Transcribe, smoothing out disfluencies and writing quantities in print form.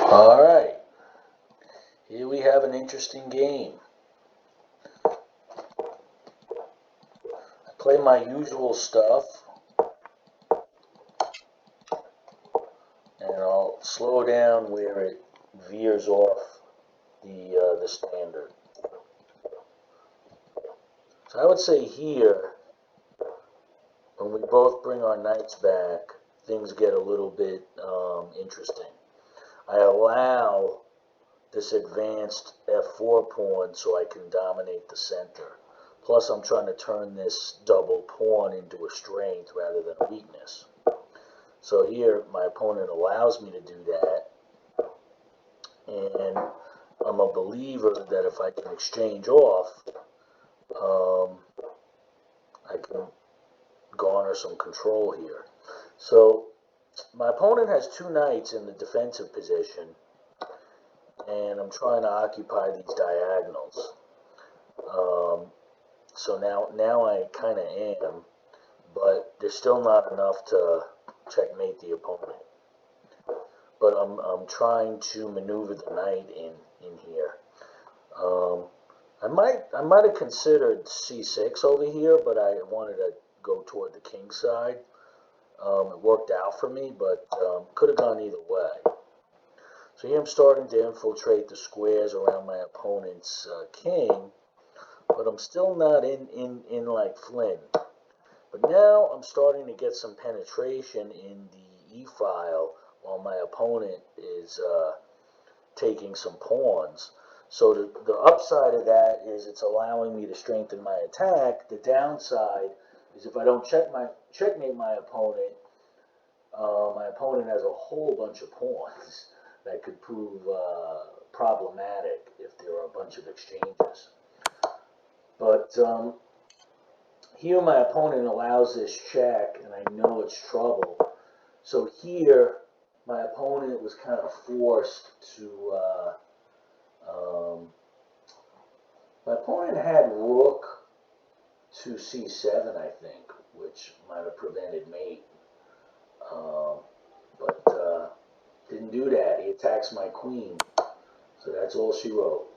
All right, here we have an interesting game. I play my usual stuff, and I'll slow down where it veers off the standard. So I would say here, when we both bring our knights back, things get a little bit interesting. I allow this advanced f4 pawn so I can dominate the center. Plus, I'm trying to turn this double pawn into a strength rather than a weakness. So here, my opponent allows me to do that, and I'm a believer that if I can exchange off, I can garner some control here. So my opponent has two knights in the defensive position, and I'm trying to occupy these diagonals. So now I kind of am, but there's still not enough to checkmate the opponent. But I'm trying to maneuver the knight in here. I might have considered c6 over here, but I wanted to go toward the king side. It worked out for me, but could have gone either way. So here I'm starting to infiltrate the squares around my opponent's king, but I'm still not in like Flynn. But now I'm starting to get some penetration in the e-file while my opponent is taking some pawns. So the upside of that is it's allowing me to strengthen my attack. The downside is if I don't checkmate my opponent has a whole bunch of pawns that could prove problematic if there are a bunch of exchanges. But here my opponent allows this check, and I know it's trouble. So here my opponent was kind of forced to my opponent had rook to c7, I think, which might have prevented mate. But didn't do that. He attacks my queen. So that's all she wrote.